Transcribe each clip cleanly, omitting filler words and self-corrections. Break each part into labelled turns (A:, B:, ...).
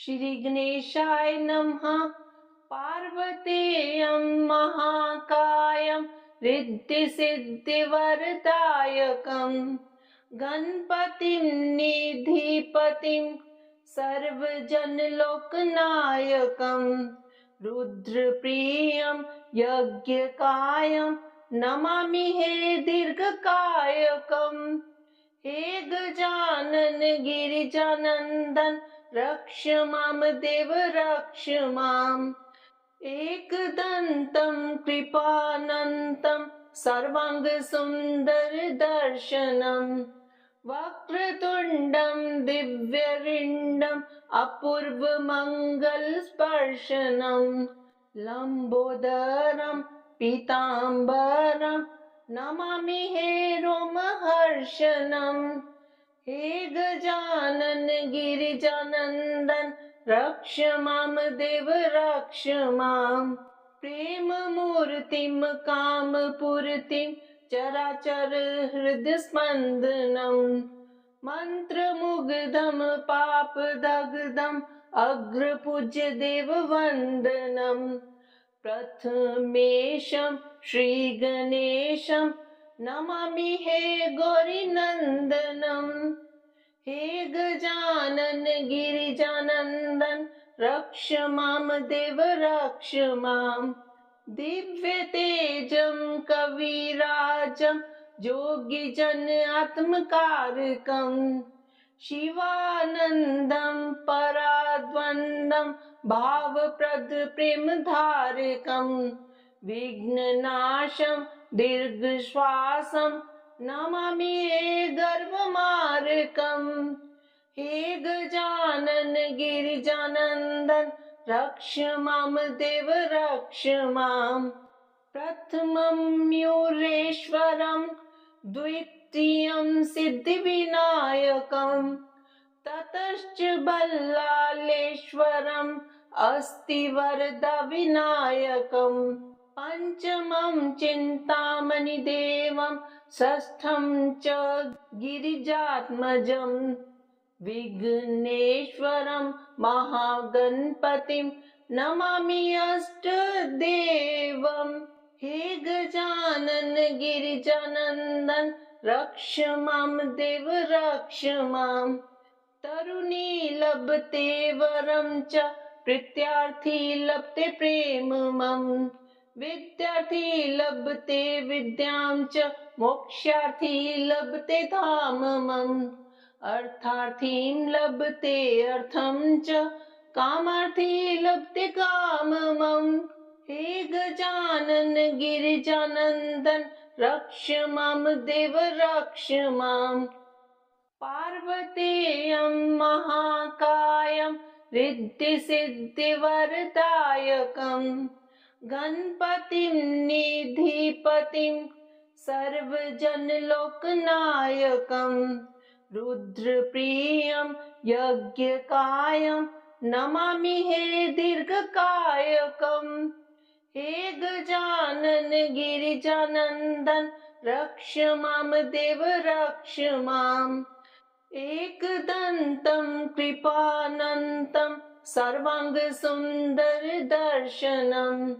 A: श्री गणेशाय नमः। पार्वतेयं महाकायं रिद्धिसिद्धिवरदायकं गणपतिं निधिपतिं सर्वजनलोकनायकं रुद्रप्रियं यज्ञकायं नमामि हे दीर्घकायकं। हे गजानन गिरिजानन्दन रक्ष मां देव रक्ष माम्। एकदन्तं कृपानन्तं सर्वाङ्गसुन्दरदर्शनम् वक्रतुण्डं दिव्यरिण्डम् अपूर्वमङ्गलस्पर्शनम् लम्बोदरं पीताम्बरं नमामि हे रोमहर्षणम्। हे गजानन गिरिजानन्दन रक्ष मां देव रक्ष माम्। प्रेममूर्तिं कामपूर्तिं चराचर हृदस्पन्दनम् मन्त्रमुग्धं पापदग्धम् अग्रपूज्य देववन्दनम्। प्रथमेशं श्रीगणेशं नमामि हे गौरीनन्दनम्। हे गजानन गिरिजानन्दन रक्ष मां देव रक्ष माम्। दिव्यतेजं कविराजं योगिजन आत्मकारकं शिवानन्दं पराद्वन्द्वं भावप्रद प्रेमधारकं विघ्ननाशं दीर्घश्वासं नमामि हे गर्वमार्गम्। हे गजानन गिरिजानन्दन रक्ष मां देव रक्ष माम्। प्रथमं मयूरेश्वरं द्वितीयं सिद्धिविनायकं ततश्च बल्लालेश्वरम् अस्ति वरदविनायकम्। पञ्चमं चिन्तामणिदेवं षष्ठं च गिरिजात्मजम् विघ्नेश्वरं महागणपतिं नमामि अष्टदेवम्। हे गजानन गिरिजानन्दन रक्ष मां देव रक्ष माम्। तरुणी लभते वरं च प्रीत्यार्थी लभते प्रेममम् विद्यार्थी लभते विद्यां च मोक्षार्थी लभते धाममम्। अर्थार्थीं लभते अर्थं च कामार्थी लभते काममम्। हे गजानन गिरिजानन्दन रक्ष मां देव रक्ष माम्। पार्वतेयं महाकायं रिद्धिसिद्धिवरदायकं गणपतिं निधिपतिं सर्वजनलोकनायकं रुद्रप्रियं यज्ञकायं नमामि हे दीर्घकायकं। हे गजानन गिरिजानन्दन रक्ष मां देव रक्ष माम्। एकदन्तं कृपानन्तं सर्वाङ्गसुन्दरदर्शनम्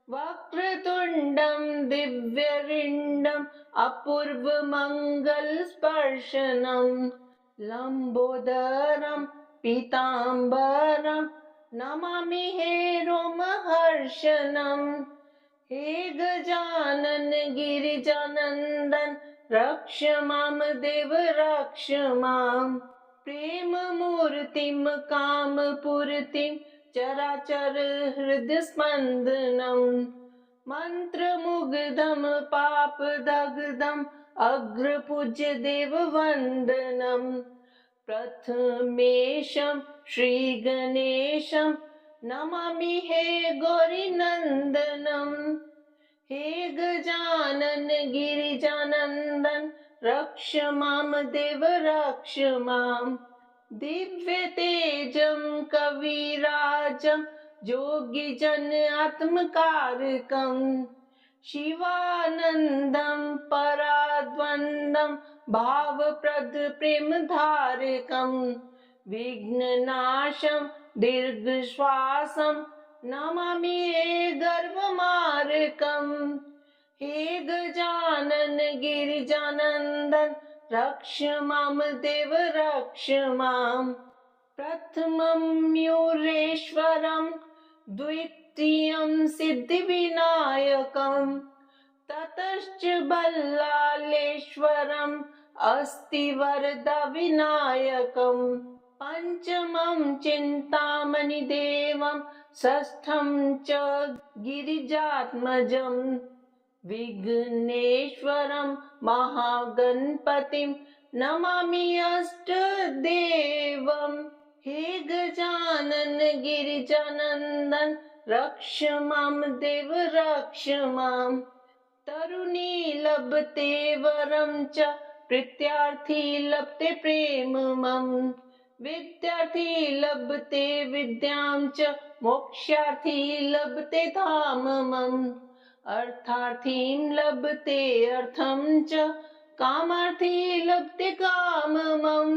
A: वक्रतुण्डं दिव्यरिण्डम् अपूर्वमङ्गलस्पर्शनम् लम्बोदरं पीताम्बरं नमामि हे रोमहर्षणम्। हे गजानन गिरिजानन्दन रक्ष मां देव रक्ष माम्। प्रेममूर्तिं कामपूर्तिं चराचर हृदस्पन्दनम् मन्त्रमुग्धं पापदग्धम् अग्रपूज्य देववन्दनम्। प्रथमेशं श्रीगणेशं नमामि हे गौरीनन्दनम्। हे गजानन गिरिजानन्दन रक्ष मां देव रक्ष माम्। दिव्यतेजं कविराजं योगिजन आत्मकारकं शिवानन्दं पराद्वन्द्वं भावप्रद प्रेमधारकं विघ्ननाशं दीर्घश्वासं नमामि हे गर्भमार्कम् हे गजानन गिरिजानन्दन रक्ष मां देव रक्ष माम् प्रथमं मयूरेश्वरं द्वितीयं सिद्धिविनायकं ततश्च बल्लालेश्वरम् अस्तिवरदविनायकं पञ्चमं चिन्तामणिदेवं षष्ठं च गिरिजात्मजं विघ्नेश्वरं महागणपतिं नमामि अष्टदेवम् हे गजानन गिरिजानन्दन रक्ष मां देव रक्ष माम् तरुणी लभते वरं च प्रीत्यार्थी लभते प्रेममं विद्यार्थी लभते विद्यां च मोक्षार्थी लभते धाममम् अर्थार्थीं लभते अर्थं च कामार्थी लभते काममम्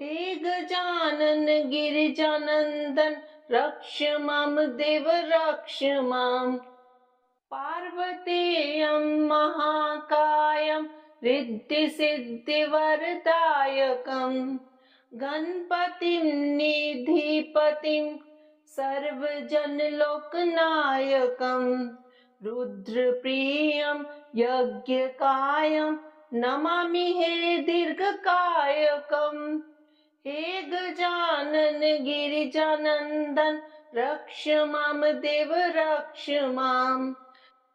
A: हे गजानन गिरिजानन्दन रक्ष मां देव रक्ष माम् पार्वतेयं महाकायं रिद्धिसिद्धिवरदायकं गणपतिं निधिपतिं सर्वजनलोकनायकं रुद्रप्रियं यज्ञकायं नमामि हे दीर्घकायकं हे गजानन गिरिजानन्दन रक्ष मां देव रक्ष माम्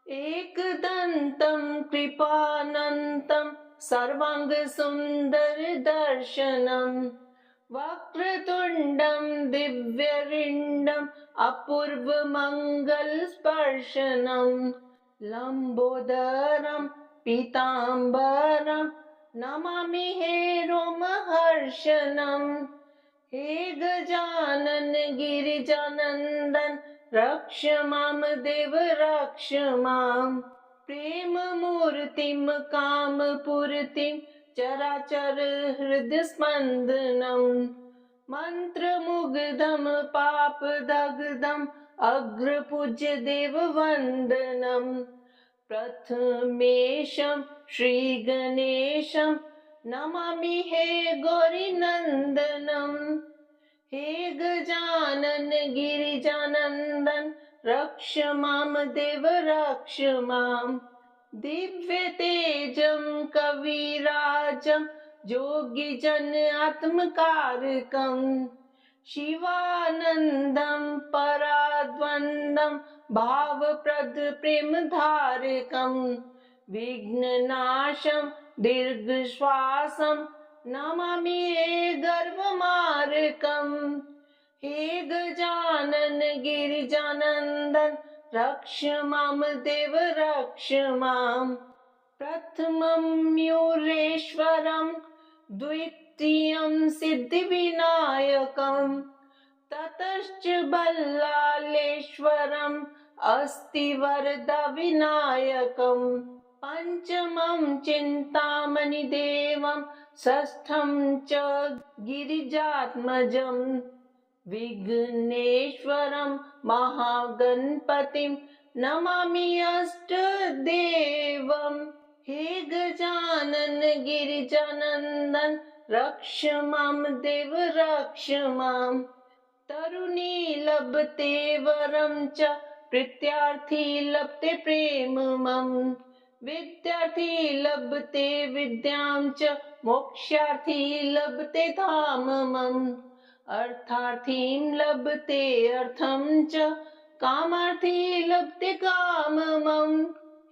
A: एकदन्तं कृपानन्तं सर्वाङ्गसुन्दरदर्शनं वक्रतुण्डं दिव्यरिण्डम् अपूर्वमङ्गलस्पर्शनं लम्बोदरं पीताम्बरं नमामि हे रोमहर्षणं हे गजानन गिरिजानन्दन रक्ष मां देव रक्ष माम् प्रेममूर्तिं कामपूर्तिं चराचर हृदयस्पन्दनं मन्त्रमुग्धं पापदग्धम् अग्रपूज्य देववन्दनं प्रथमेशं श्रीगणेशं नमामि हे गौरीनन्दनं हे गजानन गिरिजानन्दन रक्ष मां देव रक्ष माम् दिव्यतेजं कविराजं योगिजन आत्मकारकं शिवानन्दं पराद्वन्द्वं भावप्रद प्रेमधारकं विघ्ननाशं दीर्घश्वासं नमामि हे गर्भमार्कम् हे गजानन गिरिजानन्दन रक्ष मां देव रक्ष माम् प्रथमं मयूरेश्वरं द्वितीयं सिद्धिविनायकं ततश्च बल्लालेश्वरम् अस्तिवरदविनायकं पञ्चमं चिन्तामणिदेवं षष्ठं च गिरिजात्मजं विघ्नेश्वरं महागणपतिं नमामि अष्टदेवम् हे गजानन गिरिजानन्दन रक्ष मां देव रक्ष माम् तरुणी लभते वरं च प्रीत्यार्थी लभते प्रेममं विद्यार्थी लभते विद्यां च मोक्षार्थी लभते धाममम् अर्थार्थीं लभते अर्थं च कामार्थी लभते काममम्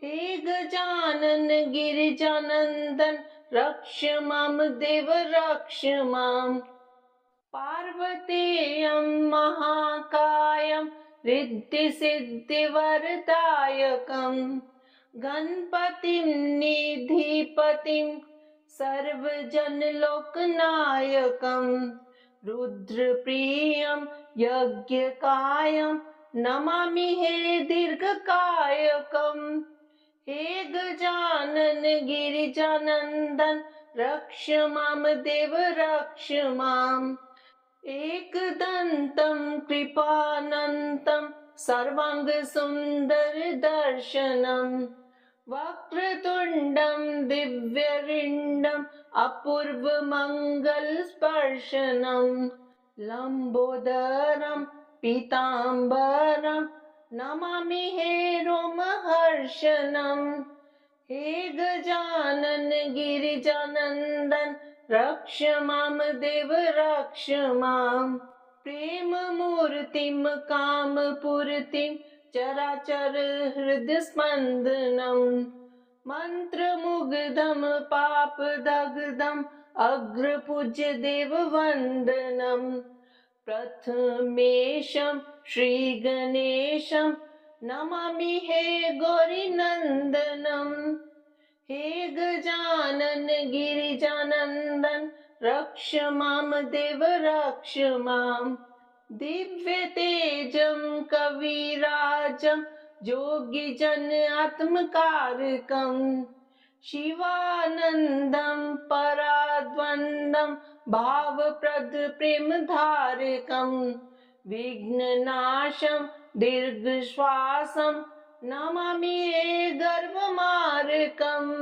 A: हे गजानन गिरिजानन्दन रक्ष मां देव रक्ष माम् पार्वतेयं महाकायं रिद्धिसिद्धिवरदायकं गणपतिं निधिपतिं सर्वजनलोकनायकं रुद्रप्रियं यज्ञकायं नमामि हे दीर्घकायकं हे गजानन गिरिजानन्दन रक्ष मां देव रक्ष माम् एकदन्तं कृपानन्तं सर्वाङ्गसुन्दरदर्शनम् वक्रतुण्डं दिव्यरिण्डम् अपूर्वमङ्गलस्पर्शनम् लम्बोदरं पीताम्बरं नमामि हे रोमहर्षणम् हे गजानन गिरिजानन्दन रक्ष मां देव रक्ष माम् प्रेममूर्तिं कामपूर्तिं चराचर हृदयस्पन्दनम् मन्त्रमुग्धं पापदग्धम् अग्रपूज्य देववन्दनम् प्रथमेशं श्रीगणेशं नमामि हे गौरीनन्दनम् हे गजानन गिरिजानन्दन रक्ष मां देव रक्ष माम् दिव्यतेजं कविराजं योगिजन आत्मकारकम् शिवानन्दं पराद्वन्द्वं भावप्रद प्रेमधारकम् विघ्ननाशं दीर्घश्वासं नमामि हे गर्वमार्गम्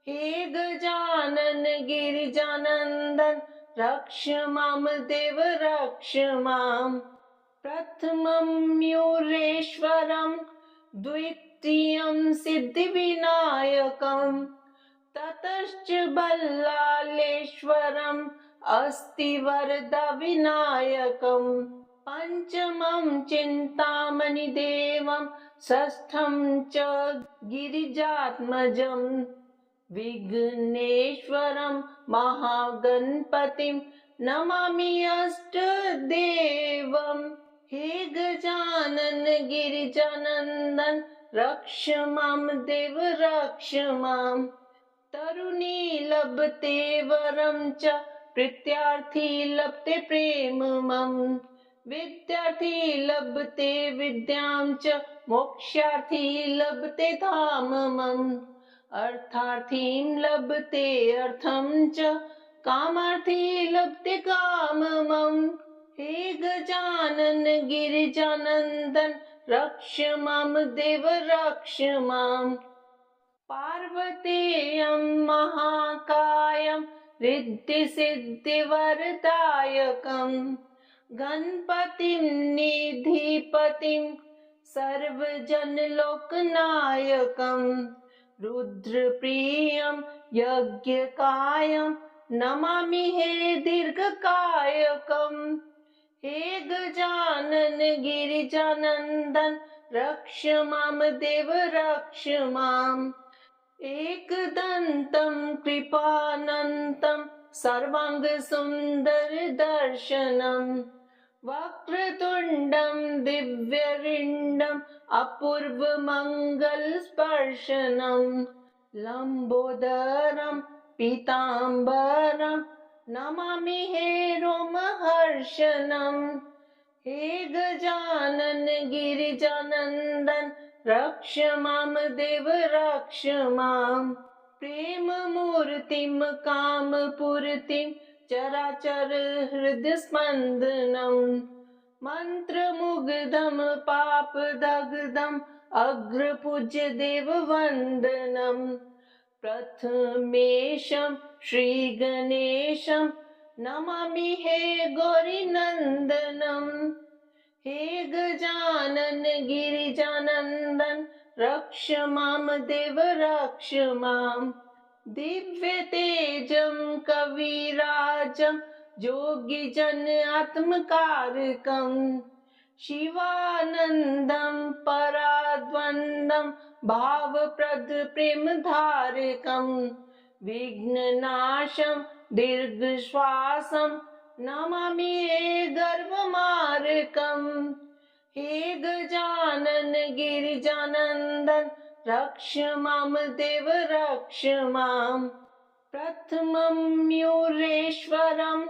A: हे गजानन गिरिजानन्दन रक्ष मां देव रक्ष माम् प्रथमं मयूरेश्वरं द्वितीयं सिद्धिविनायकं ततश्च बल्लालेश्वरम् अस्तिवरदविनायकम् पञ्चमं चिन्तामणिदेवं षष्ठं च गिरिजात्मजम् विघ्नेश्वरं महागणपतिं नमामि अष्टदेवम् हे गजानन गिरिजानन्दन रक्ष मां देव रक्ष माम् तरुणी लभते वरं च प्रीत्यार्थी लभते प्रेममम् विद्यार्थी लभते विद्यां च मोक्षार्थी लभते धाममम् अर्थार्थीं लभते अर्थं च कामार्थी लभते काममम् हे गजानन गिरिजानन्दन रक्ष मां देव रक्ष माम् पार्वतेयं महाकायं रिद्धिसिद्धिवरदायकम् गणपतिं निधिपतिं सर्वजनलोकनायकम् रुद्रप्रियं यज्ञकायं नमामि हे दीर्घकायकम् हे गजानन गिरिजानन्दन रक्ष मां देव रक्ष माम् एकदन्तं कृपानन्तं सर्वाङ्गसुन्दरदर्शनम् वक्रतुण्डं दिव्यरिण्डम् अपूर्वमङ्गलस्पर्शनम् लम्बोदरं पीताम्बरं नमामि हे रोमहर्षणम् हे गजानन गिरिजानन्दन रक्ष मां देव रक्ष माम् प्रेममूर्तिं कामपूर्तिं चराचर हृदयस्पन्दनम् मन्त्रमुग्धं पापदग्धम् अग्रपूज्य देववन्दनम् प्रथमेशं श्रीगणेशं नमामि हे गौरीनन्दनम् हे गजानन गिरिजानन्दन रक्ष मां देव रक्ष माम् दिव्यतेजं कविराजं योगिजन आत्मकारकम् शिवानन्दं पराद्वन्द्वं भावप्रद प्रेमधारकम् विघ्ननाशं दीर्घश्वासं नमामि हे गर्वमार्गम् हे गजानन गिरिजानन्दन रक्ष मां देव रक्ष माम् प्रथमं मयूरेश्वरं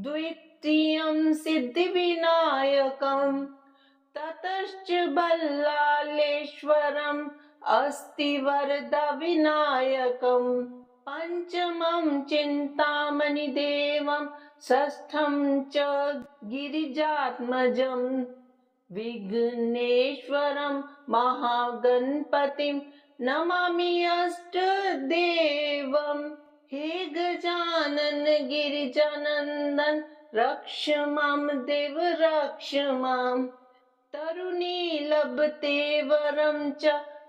A: द्वितीयं सिद्धिविनायकं ततश्च बल्लालेश्वरम् अस्तिवरदविनायकम् पञ्चमं चिन्तामणिदेवं षष्ठं च गिरिजात्मजं विघ्नेश्वरं महागणपतिं नमामि अष्टदेवम्। हे गजानन गिरिजानन्दन रक्ष मां देव रक्ष माम्। तरुणी लभते वरं च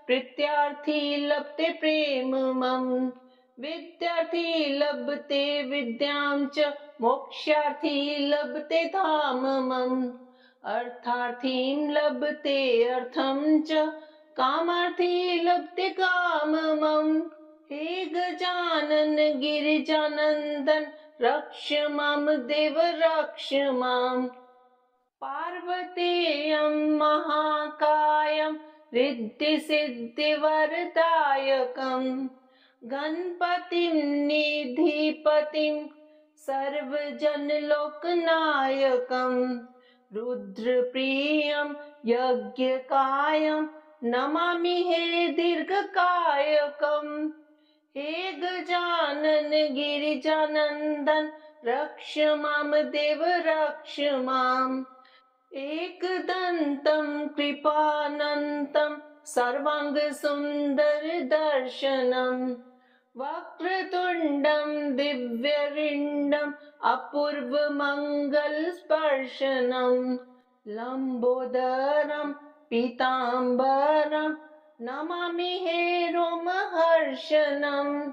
A: प्रीत्यार्थी लभते प्रेममम्। विद्यार्थी लभते विद्यां च मोक्षार्थी लभते धाममम्। अर्थार्थीं लभते अर्थं च कामार्थी लभते काममम्। हे गजानन गिरिजानन्दन रक्ष मां देव रक्ष माम्। पार्वतेयं महाकायं रिद्धिसिद्धिवरदायकं गणपतिं निधिपतिं सर्वजनलोकनायकं रुद्रप्रियं यज्ञकायं नमामि हे दीर्घकायकम्। हे गजानन गिरिजानन्दन रक्ष मां देव रक्ष माम्। एकदन्तं कृपानन्तं सर्वाङ्गसुन्दरदर्शनं वक्रतुण्डं दिव्यरिण्डम् अपूर्वमङ्गलस्पर्शनं लम्बोदरं पीताम्बरं नमामि हे रोमहर्षणम्।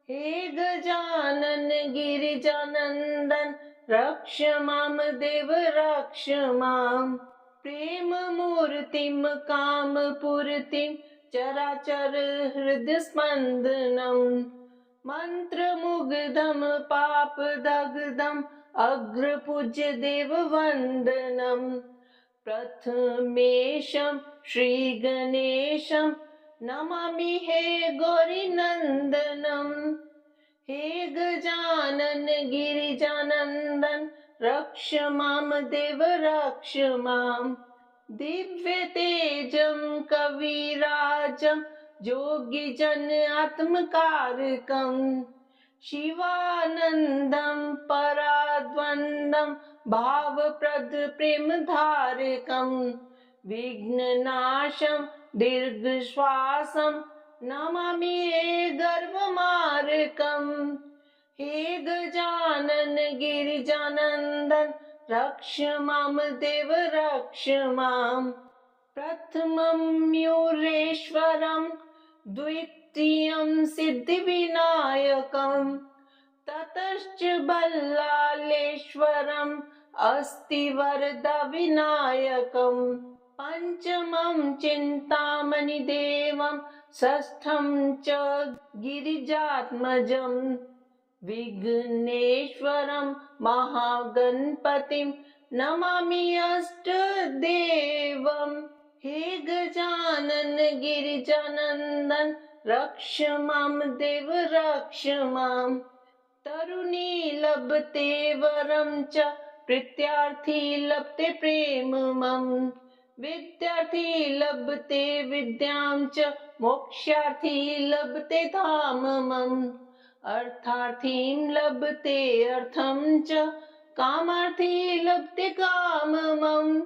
A: हे गजानन गिरिजानन्दन रक्ष मां देव रक्ष माम्। प्रेममूर्तिं कामपूर्तिं चराचर हृदयस्पन्दनं मन्त्रमुग्धं पापदग्धम् अग्रपूज्य देववन्दनं प्रथमेशं श्रीगणेशं नमामि हे गौरीनन्दनम्। हे गजानन गिरिजानन्दन रक्ष मां देव रक्ष माम्। दिव्यतेजं कविराजं योगिजन आत्मकारकं शिवानन्दं पराद्वन्द्वं भावप्रद प्रेमधारकं विघ्ननाशं दीर्घश्वासं नमामि हे गर्वमार्गम्। हे गजानन गिरिजानन्दन रक्ष मां देव रक्ष माम्। प्रथमं मयूरेश्वरं द्वितीयं सिद्धिविनायकं ततश्च बल्लालेश्वरम् अस्तिवरदविनायकं पञ्चमं चिन्तामणिदेवं षष्ठं च गिरिजात्मजं विघ्नेश्वरं महागणपतिं नमामि अष्टदेवम्। हे गजानन गिरिजानन्दन रक्ष मां देव रक्ष माम्। तरुणी लभते वरं च प्रीत्यार्थी लभते प्रेममम्। विद्यार्थी लभते विद्यां च मोक्षार्थी लभते धाममम्। अर्थार्थीं लभते अर्थं च कामार्थी लभते काममम्।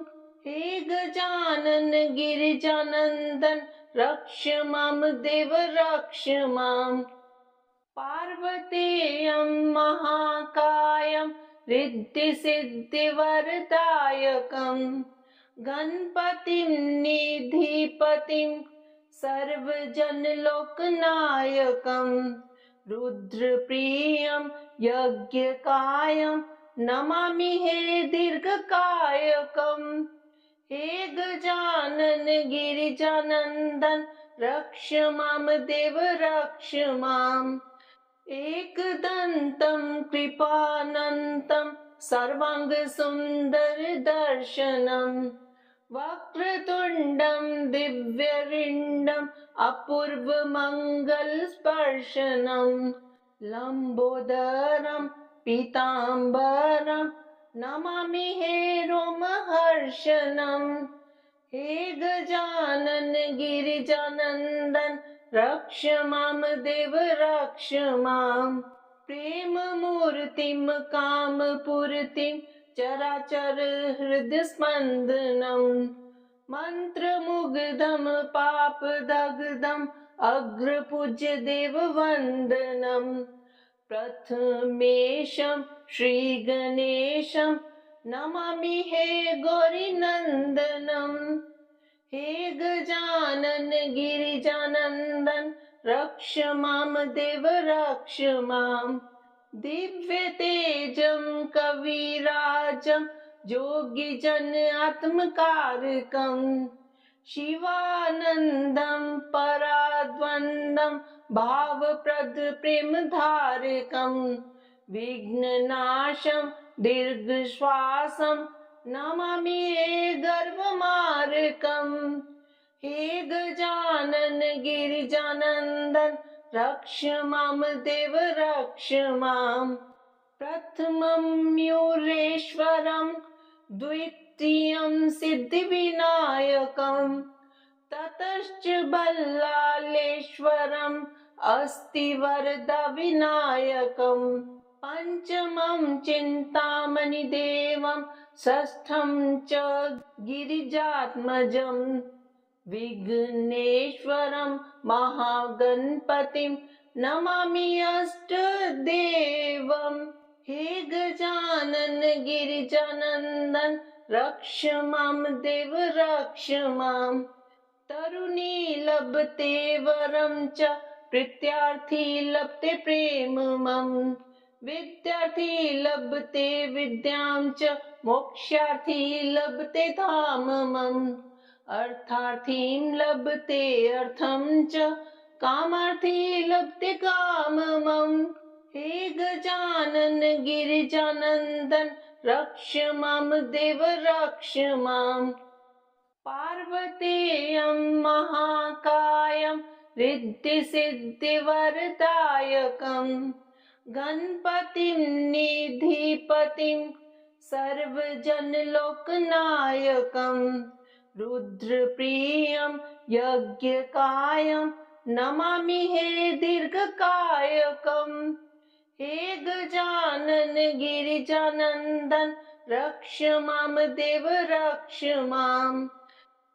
A: हे गजानन गिरिजानन्दन रक्ष मां देव रक्ष माम्। पार्वतेयं महाकायं रिद्धिसिद्धिवरदायकं गणपतिं निधिपतिं सर्वजनलोकनायकं रुद्रप्रियं यज्ञकायं नमामि हे दीर्घकायकम्। हे गजानन गिरिजानन्दन रक्ष मां देव रक्ष माम्। एकदन्तं कृपानन्तं सर्वाङ्गसुन्दरदर्शनं वक्रतुण्डं दिव्यरिण्डम् अपूर्वमङ्गलस्पर्शनं लम्बोदरं पीताम्बरं नमामि हे रोमहर्षणम्। हे गजानन गिरिजानन्दन रक्ष मां देव रक्ष माम्। प्रेममूर्तिं कामपूर्तिं चराचर हृदस्पन्दनं मन्त्रमुग्धं पापदग्धम् अग्रपूज्य देववन्दनं प्रथमेशं श्रीगणेशं नमामि हे गौरीनन्दनं हे गजानन गिरिजानन्दन रक्ष मां देव रक्ष मां दिव्यतेजं कविराजं योगिजन आत्मकारकं शिवानन्दं पराद्वन्द्वं भावप्रद प्रेमधारकं विघ्ननाशं दीर्घश्वासं नमामि हे गर्वमार्कं हे गजानन गिरिजानन्दन रक्ष मां देव रक्ष मां प्रथमं मयूरेश्वरं द्वितीयं सिद्धिविनायकं ततश्च बल्लालेश्वरम् अस्तिवरदविनायकं पञ्चमं चिन्तामणिदेवं षष्ठं च गिरिजात्मजं विघ्नेश्वरं महागणपतिं नमामि अष्टदेवं हे गजानन गिरिजानन्दन रक्ष मां देव रक्ष मां तरुणी लभते वरं च प्रीत्यार्थी लभते प्रेममं विद्यार्थी लभते विद्यां च मोक्षार्थी लभते धाममम् अर्थार्थीं लभते अर्थं च कामार्थी लभते काममं हे गजानन गिरिजानन्दन रक्ष मां देव रक्ष मां पार्वतेयं महाकायं रिद्धिसिद्धिवरदायकं गणपतिं निधिपतिं सर्वजनलोकनायकं रुद्रप्रियं यज्ञकायं नमामि हे दीर्घकायकं हे गजानन गिरिजानन्दन रक्ष मां देव रक्ष मां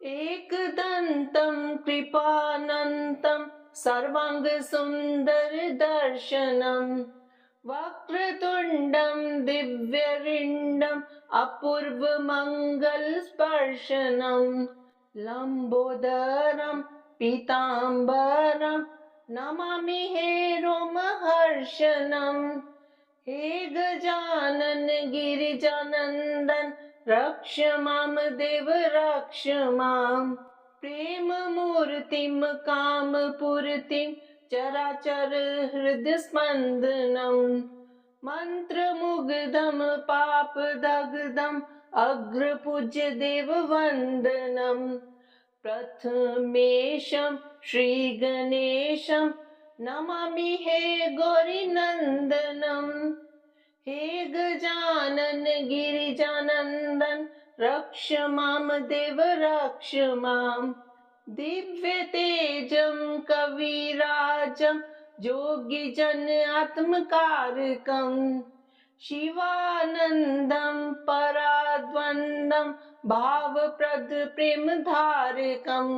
A: एकदन्तं कृपानन्तं सर्वाङ्गसुन्दरदर्शनं वक्रतुण्डं दिव्यरिण्डम् अपूर्वमङ्गलस्पर्शनं लम्बोदरं पीताम्बरं नमामि हे रोमहर्षनं हे गजानन गिरिजानन्दन रक्ष मां देव रक्ष मां प्रेममूर्तिं कामपूर्तिं चराचर हृदस्पन्दनं मन्त्रमुग्धं पापदग्धम् अग्रपूज्य देववन्दनं प्रथमेशं श्रीगणेशं नमामि हे गौरीनन्दनं हे गजानन गिरिजानन्दन रक्ष मां देव रक्ष मां दिव्यतेजं कविराजं योगिजन आत्मकारकं शिवानन्दं पराद्वन्द्वं भावप्रद प्रेमधारकं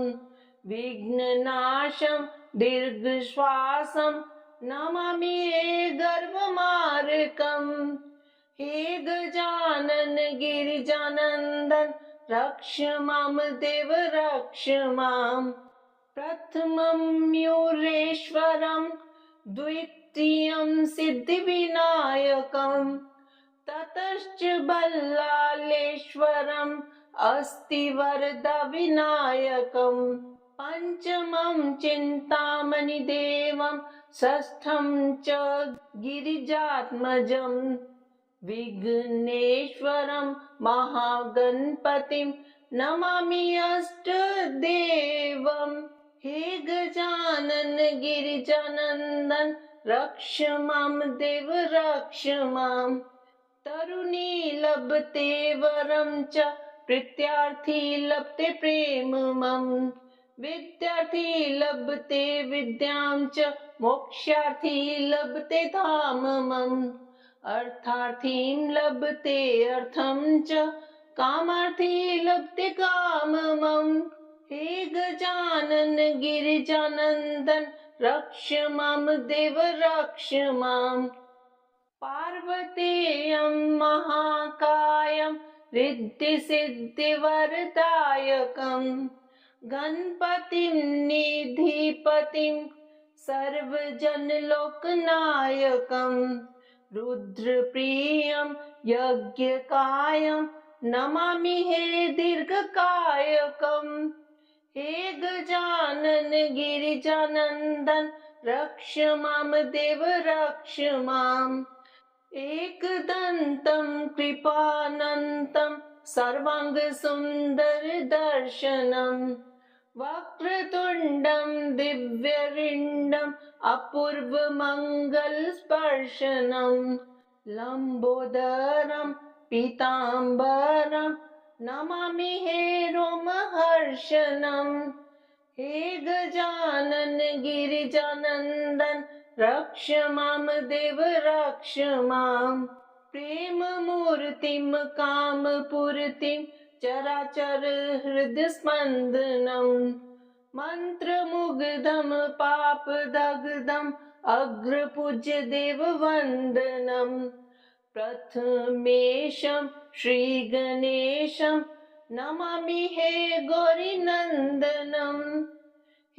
A: विघ्ननाशं दीर्घश्वासं नमामि हे गर्वमार्कं हे गजानन गिरिजानन्दन रक्ष मां देव रक्ष मां प्रथमं मयूरेश्वरं द्वितीयं सिद्धिविनायकं ततश्च बल्लालेश्वरम् अस्तिवरदविनायकं पञ्चमं चिन्तामणिदेवं षष्ठं च गिरिजात्मजं विघ्नेश्वरं महागणपतिं नमामि अष्टदेवं हे गजानन गिरिजानन्दन रक्ष मां देव रक्ष मां तरुणी लभते वरं च प्रीत्यार्थी लभते प्रेममं विद्यार्थी लभते विद्यां च मोक्षार्थी लभते धाममम् अर्थार्थीं लभते अर्थं च कामार्थी लभते काममम् हे गजानन गिरिजानन्दन रक्ष मां देव रक्ष माम् पार्वतेयं महाकायं रिद्धिसिद्धिवरदायकम् गणपतिं निधिपतिं सर्वजनलोकनायकम् रुद्रप्रियं यज्ञकायं नमामि हे दीर्घकायकम् हे गजानन गिरिजानन्दन रक्ष मां देव रक्ष माम् एकदन्तं कृपानन्तं सर्वाङ्गसुन्दरदर्शनम् वक्रतुण्डं दिव्यरिण्डम् अपूर्वमङ्गलस्पर्शनम् लम्बोदरं पीताम्बरं नमामि हे रोमहर्षणम् हे गजानन गिरिजानन्दन रक्ष मां देव रक्ष माम् प्रेममूर्तिं कामपूर्तिं चराचर हृदस्पन्दनम् मन्त्रमुग्धं पापदग्धम् अग्रपूज्य देववन्दनम् प्रथमेशं श्रीगणेशं नमामि हे गौरीनन्दनम्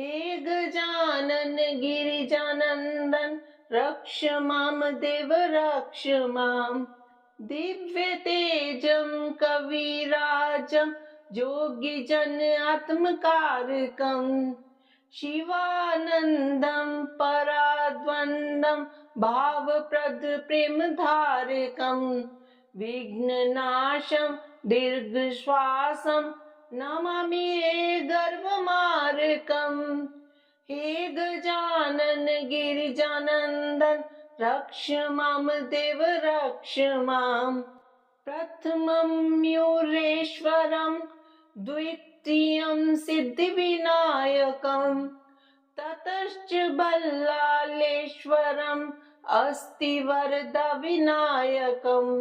A: हे गजानन गिरिजानन्दन रक्ष मां देव रक्ष माम् दिव्यतेजं कविराजं योगिजन आत्मकारकम् शिवानन्दं पराद्वन्द्वं भावप्रद प्रेमधारकम् विघ्ननाशं दीर्घश्वासं नमामि हे गर्वमार्गम् हे गजानन गिरिजानन्दन रक्ष मां देव रक्ष माम् प्रथमं मयूरेश्वरं द्वितीयं सिद्धिविनायकं ततश्च बल्लालेश्वरम् अस्ति वरदविनायकम्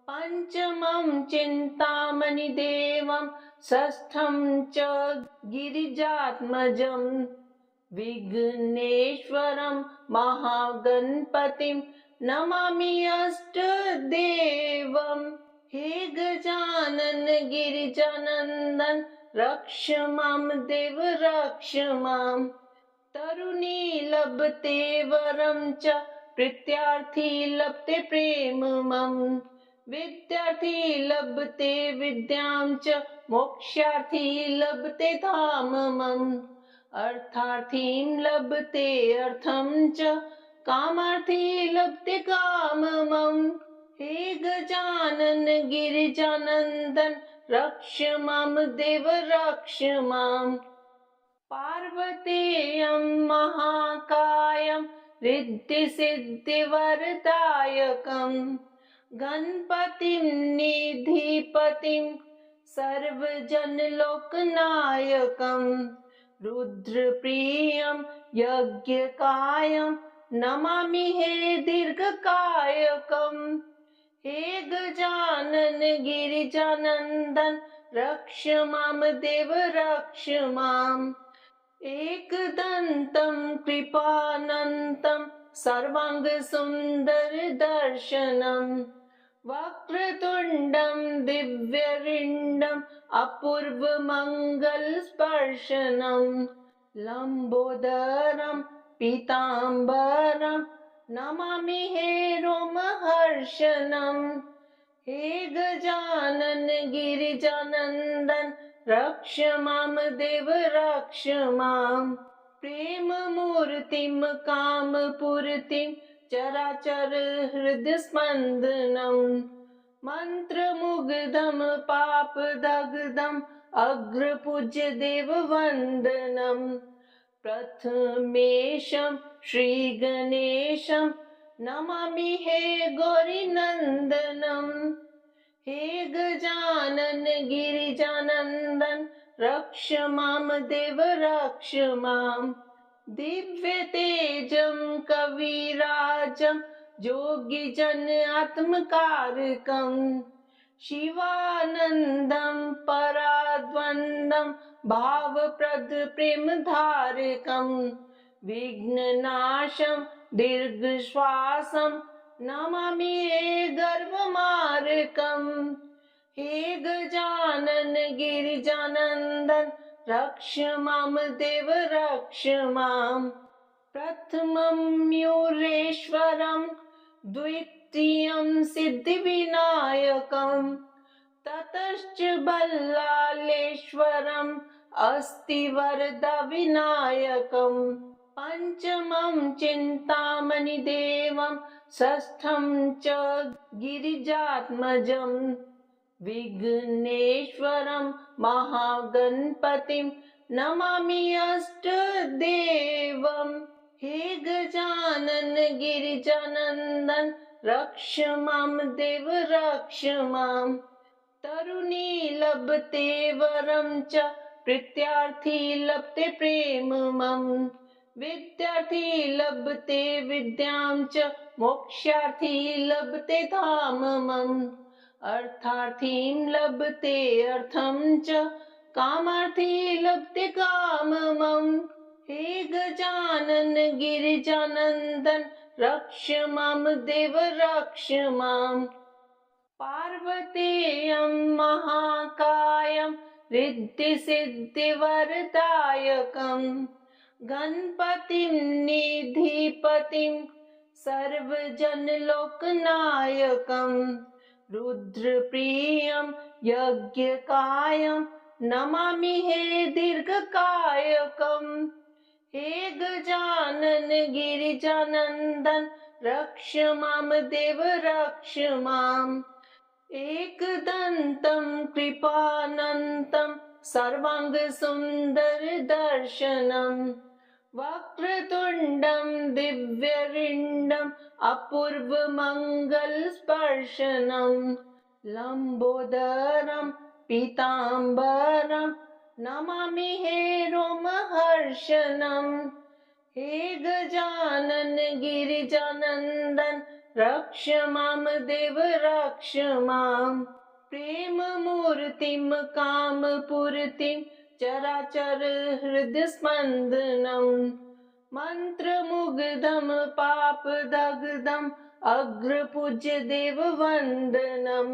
A: पञ्चमं चिन्तामणिदेवं षष्ठं च गिरिजात्मजम् विघ्नेश्वरं महागणपतिं नमामि अष्टदेवम् हे गजानन गिरिजानन्दन रक्ष मां देव रक्ष माम् तरुणी लभते वरं च प्रीत्यार्थी लभते प्रेममम् विद्यार्थी लभते विद्यां च मोक्षार्थी लभते धाममम् अर्थार्थीं लभते अर्थं च कामार्थी लभते काममम् हे गजानन गिरिजानन्दन रक्ष मां देव रक्ष माम् पार्वतेयं महाकायं रिद्धिसिद्धिवरदायकम् गणपतिं निधिपतिं सर्वजनलोकनायकम् रुद्रप्रियं यज्ञकायं नमामि हे दीर्घकायकम् हे गजानन गिरिजानन्दन रक्ष मां देव रक्ष माम् एकदन्तं कृपानन्तं सर्वाङ्गसुन्दरदर्शनम् वक्रतुण्डं दिव्यरिण्डम् अपूर्वमङ्गलस्पर्शनम् लम्बोदरं पीताम्बरं नमामि हे रोमहर्षणम् हे गजानन गिरिजानन्दन रक्ष मां देव रक्ष माम् प्रेममूर्तिं कामपूर्तिं चराचर हृदस्पन्दनम् मन्त्रमुग्धं पापदग्धम् अग्रपूज्य देववन्दनम् प्रथमेशं श्रीगणेशं नमामि हे गौरीनन्दनम् हे गजानन गिरिजानन्दन रक्ष मां देव रक्ष माम् दिव्य तेजं कविराजं योगिजन आत्मकारकं शिवानन्दं पराद्वन्द्वं भावप्रद प्रेमधारकं विघ्ननाशं दीर्घश्वासं नमामि हे गर्वमार्कम् हे गजानन गिरिजानन्दन रक्ष मां देव रक्ष माम् प्रथमं मयूरेश्वरं द्वितीयं सिद्धिविनायकं ततश्च बल्लालेश्वरम् अस्ति वरदविनायकं पञ्चमं चिन्तामणिदेवं षष्ठं च गिरिजात्मजं विघ्नेश्वरं महागणपतिं नमामि अष्टदेवम् हे गजानन गिरिजानन्दन रक्ष मां देव रक्ष माम् तरुणी लभते वरं च प्रीत्यार्थी लभते प्रेममम् विद्यार्थी लभते विद्यां च मोक्षार्थी लभते धाममम् अर्थार्थीं लभते अर्थं च कामार्थी लभते काममम् हे गजानन गिरिजानन्दन रक्ष मां देव रक्ष माम् पार्वतेयं महाकायं रिद्धिसिद्धिवरदायकं गणपतिं निधिपतिं सर्वजनलोकनायकं रुद्रप्रियं यज्ञकायं नमामि हे दीर्घकायकम् हे गजानन गिरिजानन्दन रक्ष मां देव रक्ष माम् एकदन्तं कृपानन्तं सर्वाङ्गसुन्दरदर्शनं वक्रतुण्डं दिव्यरिण्डम् अपूर्वमङ्गलस्पर्शनं लम्बोदरं पीताम्बरं नमामि हे रोमहर्षणम् हे गजानन गिरिजानन्दन रक्ष मां देव रक्ष माम् प्रेममूर्तिं कामपूर्तिं चराचर हृदयस्पन्दनं मन्त्रमुग्धं पापदग्धम् अग्रपूज्य देववन्दनं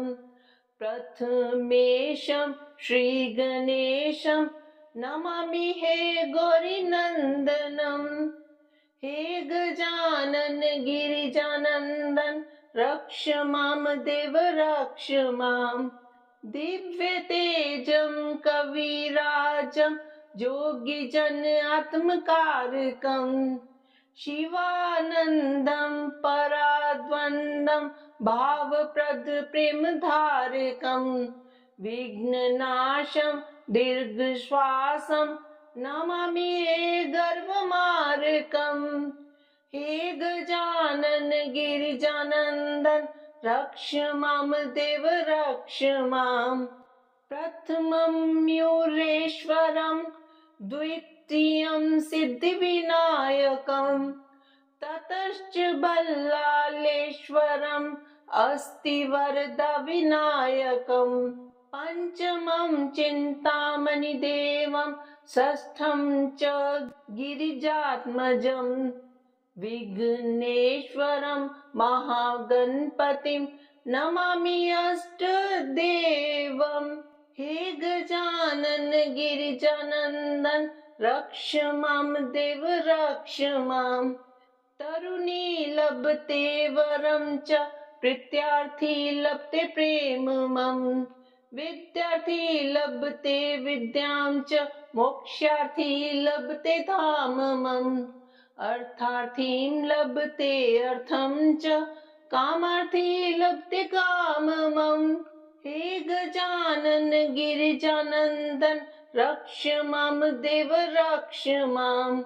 A: प्रथमेशं श्रीगणेशं नमामि हे गौरीनन्दनम् हे गजानन गिरिजानन्दन रक्ष मां देव रक्ष माम् दिव्य तेजं कविराजं योगिजन आत्मकारकं शिवानन्दं पराद्वन्द्वं भावप्रद प्रेमधारकं विघ्ननाशं दीर्घश्वासं नमामि हे गर्वमार्कम् हे गजानन गिरिजानन्दन रक्ष मां देव रक्ष माम् प्रथमं मयूरेश्वरं द्वितीयं सिद्धिविनायकं ततश्च बल्लालेश्वरम् अस्ति वरदविनायकं पञ्चमं चिन्तामणिदेवं षष्ठं च गिरिजात्मजं विघ्नेश्वरं महागणपतिं नमामि अष्टदेवम् हे गजानन गिरिजानन्दन रक्ष मां देव रक्ष माम् तरुणी लभते वरं च प्रीत्यार्थी लभते प्रेममम् विद्यार्थी लभते विद्यां च मोक्षार्थी लभते धाममम् अर्थार्थीं लभते अर्थं च कामार्थी लभते काममम् हे गजानन गिरिजानन्दन रक्ष मां देव रक्ष माम्